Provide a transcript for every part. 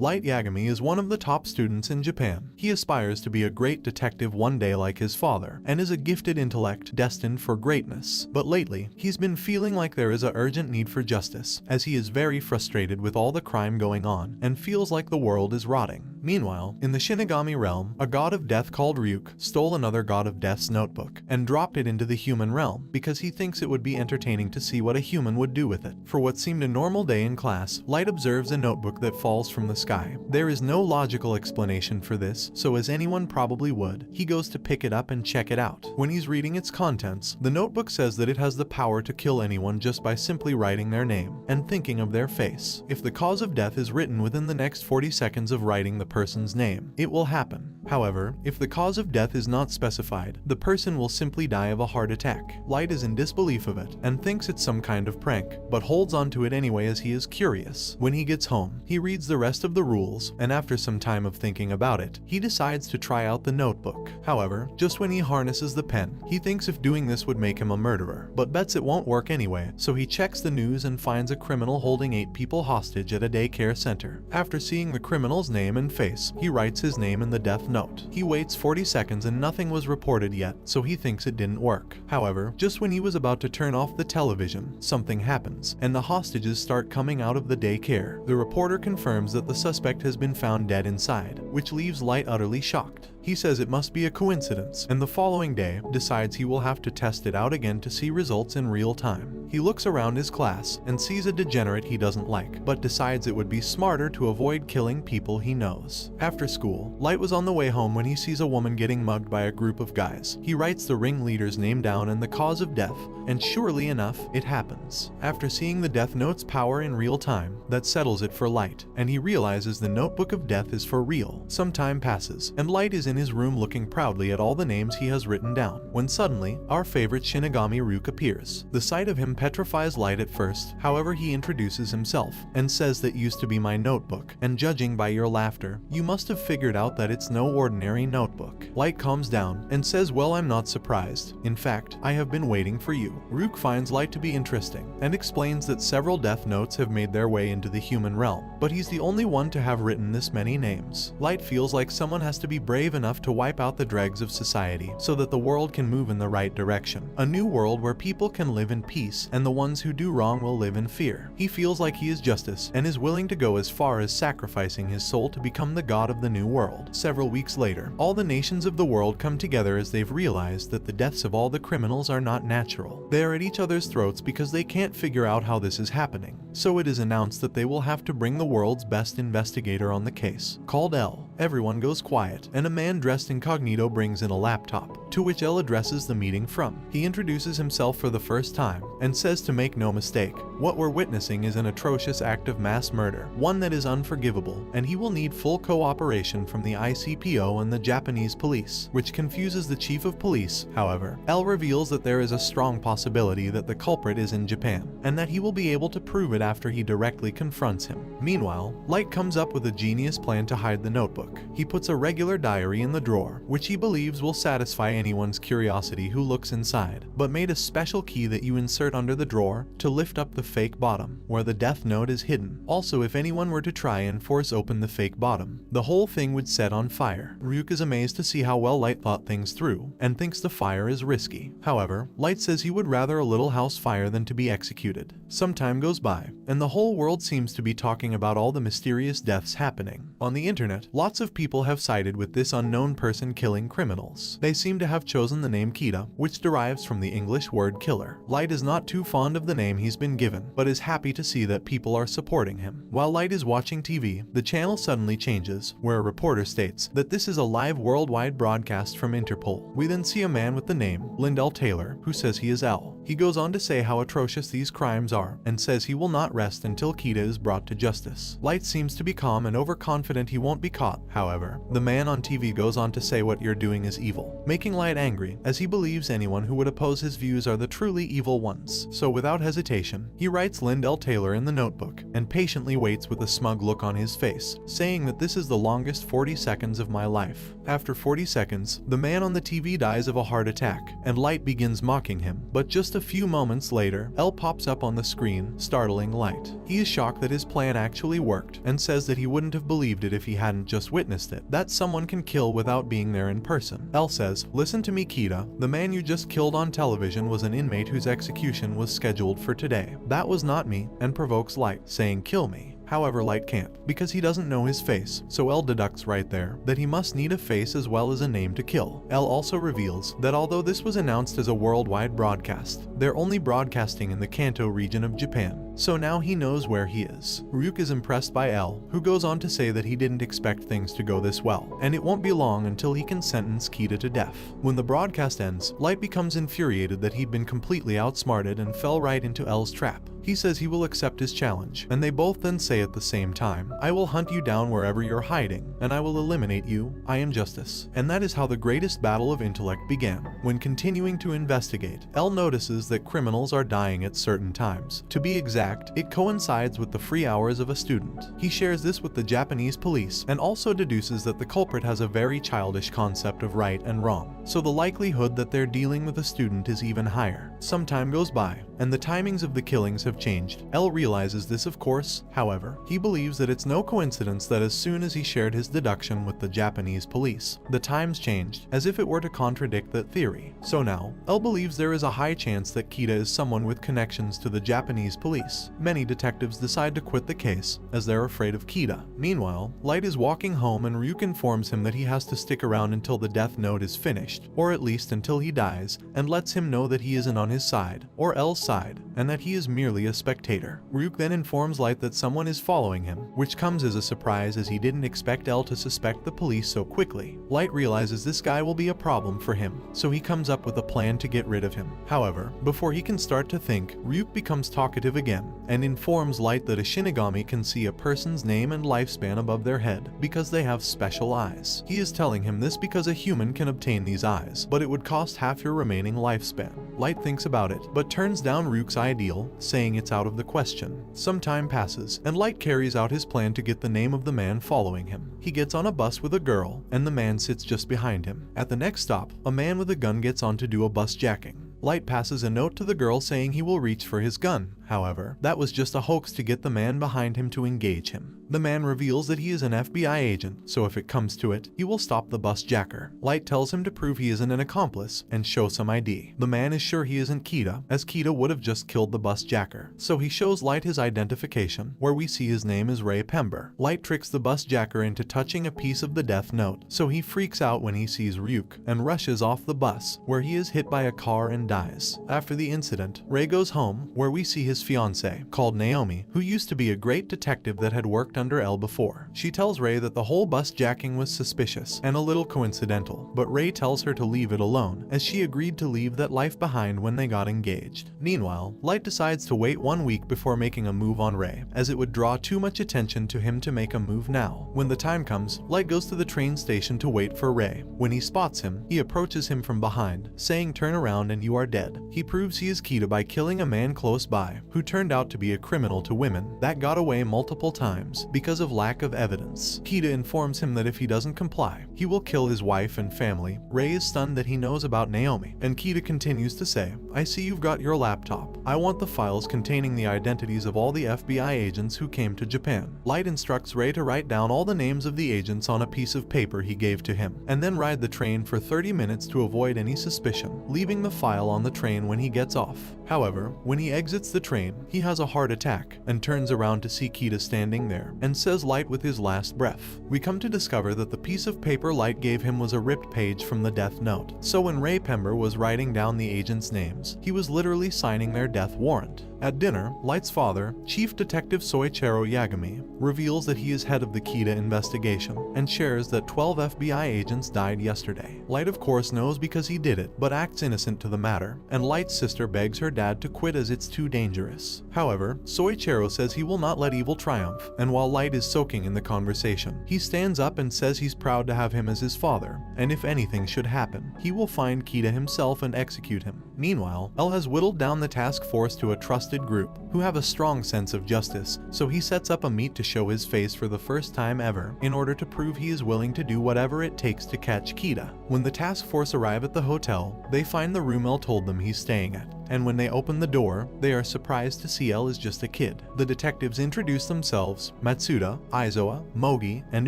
Light Yagami is one of the top students in Japan. He aspires to be a great detective one day like his father, and is a gifted intellect destined for greatness. But lately, he's been feeling like there is an urgent need for justice, as he is very frustrated with all the crime going on, and feels like the world is rotting. Meanwhile, in the Shinigami realm, a god of death called Ryuk stole another god of death's notebook, and dropped it into the human realm, because he thinks it would be entertaining to see what a human would do with it. For what seemed a normal day in class, Light observes a notebook that falls from the sky. There is no logical explanation for this, so as anyone probably would, he goes to pick it up and check it out. When he's reading its contents, the notebook says that it has the power to kill anyone just by simply writing their name and thinking of their face. If the cause of death is written within the next 40 seconds of writing the person's name, it will happen. However, if the cause of death is not specified, the person will simply die of a heart attack. Light is in disbelief of it and thinks it's some kind of prank, but holds on to it anyway as he is curious. When he gets home, he reads the rest of the rules, and after some time of thinking about it, he decides to try out the notebook. However, just when he harnesses the pen, he thinks if doing this would make him a murderer, but bets it won't work anyway, so he checks the news and finds a criminal holding 8 people hostage at a daycare center. After seeing the criminal's name and face, he writes his name in the death note. He waits 40 seconds and nothing was reported yet, so he thinks it didn't work. However, just when he was about to turn off the television, something happens, and the hostages start coming out of the daycare. The reporter confirms that the suspect has been found dead inside, which leaves Light utterly shocked. He says it must be a coincidence, and the following day, decides he will have to test it out again to see results in real time. He looks around his class and sees a degenerate he doesn't like, but decides it would be smarter to avoid killing people he knows. After school, Light was on the way home when he sees a woman getting mugged by a group of guys. He writes the ringleader's name down and the cause of death, and surely enough, it happens. After seeing the death note's power in real time, that settles it for Light, and he realizes the notebook of death is for real. Some time passes, and Light is in his room looking proudly at all the names he has written down, when suddenly, our favorite Shinigami Ryuk appears. The sight of him petrifies Light at first, however he introduces himself, and says that used to be my notebook, and judging by your laughter, you must have figured out that it's no ordinary notebook. Light calms down, and says well I'm not surprised, in fact, I have been waiting for you. Ryuk finds Light to be interesting, and explains that several death notes have made their way into the human realm, but he's the only one to have written this many names. Light feels like someone has to be brave enough to wipe out the dregs of society, so that the world can move in the right direction. A new world where people can live in peace, and the ones who do wrong will live in fear. He feels like he is justice, and is willing to go as far as sacrificing his soul to become the god of the new world. Several weeks later, all the nations of the world come together as they've realized that the deaths of all the criminals are not natural. They are at each other's throats because they can't figure out how this is happening. So it is announced that they will have to bring the world's best investigator on the case, called L. Everyone goes quiet, and a man dressed incognito brings in a laptop, to which L addresses the meeting from. He introduces himself for the first time, and says to make no mistake, what we're witnessing is an atrocious act of mass murder, one that is unforgivable, and he will need full cooperation from the ICPO and the Japanese police, which confuses the chief of police. However, L reveals that there is a strong possibility that the culprit is in Japan, and that he will be able to prove it after he directly confronts him. Meanwhile, Light comes up with a genius plan to hide the notebook. He puts a regular diary in the drawer, which he believes will satisfy anyone's curiosity who looks inside, but made a special key that you insert under the drawer to lift up the fake bottom, where the death note is hidden. Also, if anyone were to try and force open the fake bottom, the whole thing would set on fire. Ryuk is amazed to see how well Light thought things through, and thinks the fire is risky. However, Light says he would rather a little house fire than to be executed. Some time goes by, and the whole world seems to be talking about all the mysterious deaths happening. On the internet, lots of people have sided with this unknown person killing criminals. They seem to have chosen the name Kita, which derives from the English word killer. Light is not too fond of the name he's been given, but is happy to see that people are supporting him. While Light is watching TV, the channel suddenly changes, where a reporter states that this is a live worldwide broadcast from Interpol. We then see a man with the name Lyndell Taylor, who says he is L. He goes on to say how atrocious these crimes are, and says he will not rest until Kita is brought to justice. Light seems to be calm and overconfident he won't be caught. However, the man on TV goes on to say what you're doing is evil, making Light angry, as he believes anyone who would oppose his views are the truly evil ones. So without hesitation, he writes Lyndell Taylor in the notebook, and patiently waits with a smug look on his face, saying that this is the longest 40 seconds of my life. After 40 seconds, the man on the TV dies of a heart attack, and Light begins mocking him. But just a few moments later, L pops up on the screen, startling Light. He is shocked that his plan actually worked, and says that he wouldn't have believed it if he hadn't just witnessed it, that someone can kill without being there in person. L says, "Listen to me, Kita, the man you just killed on television was an inmate whose execution was scheduled for today. That was not me," and provokes Light, saying, "Kill me." However, Light can't, because he doesn't know his face, so L deducts right there that he must need a face as well as a name to kill. L also reveals that although this was announced as a worldwide broadcast, they're only broadcasting in the Kanto region of Japan, so now he knows where he is. Ryuk is impressed by L, who goes on to say that he didn't expect things to go this well, and it won't be long until he can sentence Kita to death. When the broadcast ends, Light becomes infuriated that he'd been completely outsmarted and fell right into L's trap. He says he will accept his challenge, and they both then say at the same time, "I will hunt you down wherever you're hiding, and I will eliminate you. I am justice." And that is how the greatest battle of intellect began. When continuing to investigate, L notices that criminals are dying at certain times. To be exact, it coincides with the free hours of a student. He shares this with the Japanese police, and also deduces that the culprit has a very childish concept of right and wrong, so the likelihood that they're dealing with a student is even higher. Some time goes by, and the timings of the killings have changed. L realizes this, of course. However, he believes that it's no coincidence that as soon as he shared his deduction with the Japanese police, the times changed, as if it were to contradict that theory. So now, L believes there is a high chance that Kita is someone with connections to the Japanese police. Many detectives decide to quit the case, as they're afraid of Kita. Meanwhile, Light is walking home and Ryuk informs him that he has to stick around until the death note is finished, or at least until he dies, and lets him know that he isn't on his side, or L's side, and that he is merely a spectator. Ryuk then informs Light that someone is following him, which comes as a surprise as he didn't expect L to suspect the police so quickly. Light realizes this guy will be a problem for him, so he comes up with a plan to get rid of him. However, before he can start to think, Ryuk becomes talkative again, and informs Light that a Shinigami can see a person's name and lifespan above their head, because they have special eyes. He is telling him this because a human can obtain these eyes, but it would cost half your remaining lifespan. Light thinks about it, but turns down Ryuk's ideal, saying it's out of the question. Some time passes, and Light carries out his plan to get the name of the man following him. He gets on a bus with a girl, and the man sits just behind him. At the next stop, a man with a gun gets on to do a bus jacking. Light passes a note to the girl saying he will reach for his gun. However, that was just a hoax to get the man behind him to engage him. The man reveals that he is an FBI agent, so if it comes to it, he will stop the bus jacker. Light tells him to prove he isn't an accomplice and show some ID. The man is sure he isn't Kita, as Kita would have just killed the bus jacker. So he shows Light his identification, where we see his name is Ray Pember. Light tricks the bus jacker into touching a piece of the death note, so he freaks out when he sees Ryuk and rushes off the bus, where he is hit by a car and dies. After the incident, Ray goes home, where we see his fiancée, called Naomi, who used to be a great detective that had worked under L before. She tells Ray that the whole bus jacking was suspicious and a little coincidental, but Ray tells her to leave it alone, as she agreed to leave that life behind when they got engaged. Meanwhile, Light decides to wait 1 week before making a move on Ray, as it would draw too much attention to him to make a move now. When the time comes, Light goes to the train station to wait for Ray. When he spots him, he approaches him from behind, saying, "Turn around and you are dead." He proves he is Kita by killing a man close by, who turned out to be a criminal to women that got away multiple times because of lack of evidence. Kita informs him that if he doesn't comply, he will kill his wife and family. Ray is stunned that he knows about Naomi, and Kita continues to say, "I see you've got your laptop. I want the files containing the identities of all the FBI agents who came to Japan." Light instructs Ray to write down all the names of the agents on a piece of paper he gave to him, and then ride the train for 30 minutes to avoid any suspicion, leaving the file on the train when he gets off. However, when he exits the train, he has a heart attack and turns around to see Kita standing there and says Light with his last breath. We come to discover that the piece of paper Light gave him was a ripped page from the death note. So when Ray Pember was writing down the agents' names, he was literally signing their death warrant. At dinner, Light's father, Chief Detective Soichiro Yagami, reveals that he is head of the Kita investigation and shares that 12 FBI agents died yesterday. Light of course knows because he did it, but acts innocent to the matter, and Light's sister begs her dad to quit as it's too dangerous. However, Soichiro says he will not let evil triumph, and while Light is soaking in the conversation, he stands up and says he's proud to have him as his father, and if anything should happen, he will find Kita himself and execute him. Meanwhile, L has whittled down the task force to a trusted group who have a strong sense of justice, so he sets up a meet to show his face for the first time ever in order to prove he is willing to do whatever it takes to catch Kita. When the task force arrive at the hotel, they find the room L told them he's staying at, and when they open the door, they are surprised to see L is just a kid. The detectives introduce themselves: Matsuda, Aizawa, Mogi, and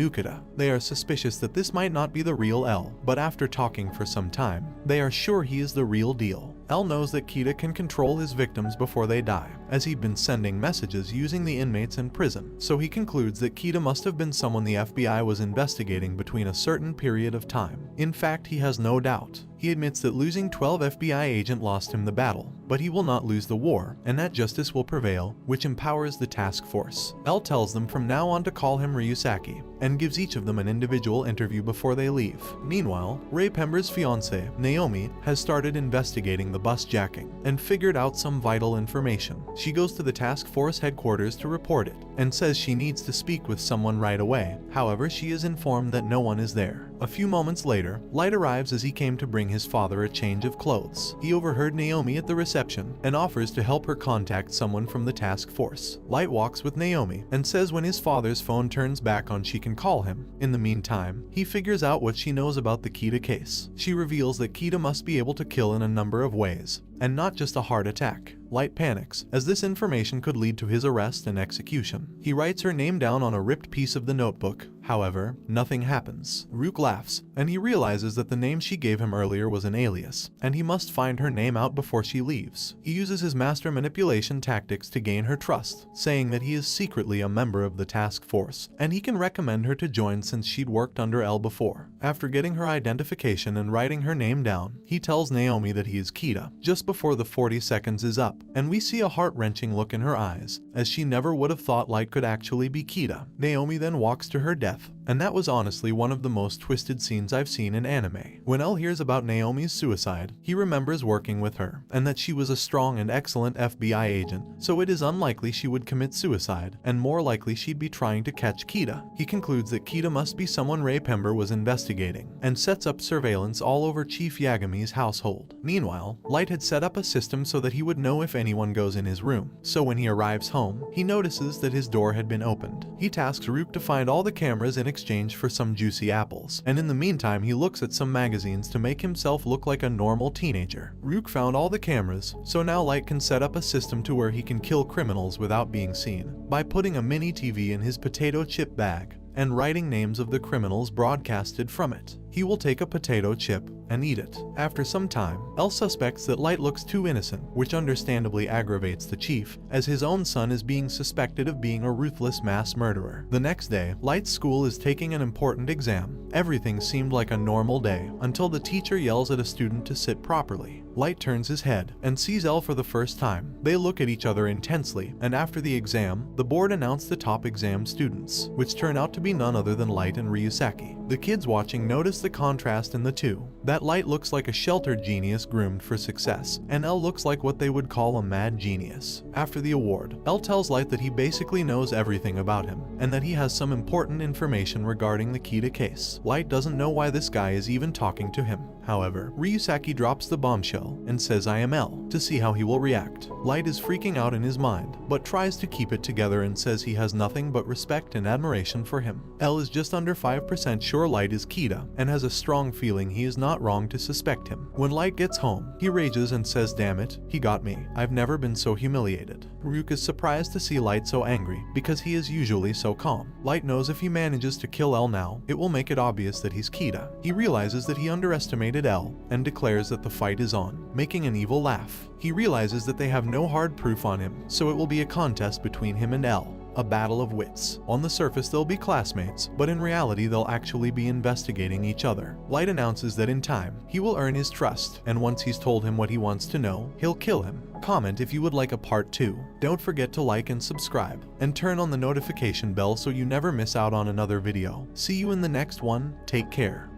Ukeda. They are suspicious that this might not be the real L, but after talking for some time, they are sure he is the real deal. L knows that Kita can control his victims before they die, as he'd been sending messages using the inmates in prison, so he concludes that Kita must have been someone the FBI was investigating between a certain period of time. In fact, he has no doubt. He admits that losing 12 FBI agents lost him the battle, but he will not lose the war, and that justice will prevail, which empowers the task force. L tells them from now on to call him Ryusaki, and gives each of them an individual interview before they leave. Meanwhile, Ray Pember's fiancée, Naomi, has started investigating the bus jacking, and figured out some vital information. She goes to the task force headquarters to report it, and says she needs to speak with someone right away. However, she is informed that no one is there. A few moments later, Light arrives as he came to bring his father a change of clothes. He overheard Naomi at the reception and offers to help her contact someone from the task force. Light walks with Naomi and says when his father's phone turns back on she can call him. In the meantime, he figures out what she knows about the Kita case. She reveals that Kita must be able to kill in a number of ways, and not just a heart attack. Light panics, as this information could lead to his arrest and execution. He writes her name down on a ripped piece of the notebook. However, nothing happens. Rook laughs, and he realizes that the name she gave him earlier was an alias, and he must find her name out before she leaves. He uses his master manipulation tactics to gain her trust, saying that he is secretly a member of the task force, and he can recommend her to join since she'd worked under L before. After getting her identification and writing her name down, he tells Naomi that he is Kita, just before the 40 seconds is up, and we see a heart-wrenching look in her eyes, as she never would have thought Light could actually be Kita. Naomi then walks to her death, and that was honestly one of the most twisted scenes I've seen in anime. When L hears about Naomi's suicide, he remembers working with her, and that she was a strong and excellent FBI agent, so it is unlikely she would commit suicide, and more likely she'd be trying to catch Kita. He concludes that Kita must be someone Ray Pember was investigating, and sets up surveillance all over Chief Yagami's household. Meanwhile, Light had set up a system so that he would know if anyone goes in his room, so when he arrives home, he notices that his door had been opened. He tasks Rook to find all the cameras in exchange for some juicy apples, and in the meantime he looks at some magazines to make himself look like a normal teenager. Rook found all the cameras, so now Light can set up a system to where he can kill criminals without being seen, by putting a mini TV in his potato chip bag, and writing names of the criminals broadcasted from it. He will take a potato chip and eat it. After some time, L suspects that Light looks too innocent, which understandably aggravates the chief, as his own son is being suspected of being a ruthless mass murderer. The next day, Light's school is taking an important exam. Everything seemed like a normal day, until the teacher yells at a student to sit properly. Light turns his head and sees L for the first time. They look at each other intensely, and after the exam, the board announced the top exam students, which turn out to be none other than Light and Ryusaki. The kids watching notice the contrast in the two. That Light looks like a sheltered genius groomed for success, and L looks like what they would call a mad genius. After the award, L tells Light that he basically knows everything about him, and that he has some important information regarding the Kita case. Light doesn't know why this guy is even talking to him. However, Ryusaki drops the bombshell and says I am L, to see how he will react. Light is freaking out in his mind, but tries to keep it together and says he has nothing but respect and admiration for him. L is just under 5% sure Light is Kita, and has a strong feeling he is not wrong to suspect him. When Light gets home, he rages and says damn it, he got me. I've never been so humiliated. Rook is surprised to see Light so angry, because he is usually so calm. Light knows if he manages to kill L now, it will make it obvious that he's Kita. He realizes that he underestimated L, and declares that the fight is on, making an evil laugh. He realizes that they have no hard proof on him, so it will be a contest between him and L. a battle of wits. On the surface they'll be classmates, but in reality they'll actually be investigating each other. Light announces that in time, he will earn his trust, and once he's told him what he wants to know, he'll kill him. Comment if you would like a part 2. Don't forget to like and subscribe, and turn on the notification bell so you never miss out on another video. See you in the next one, take care.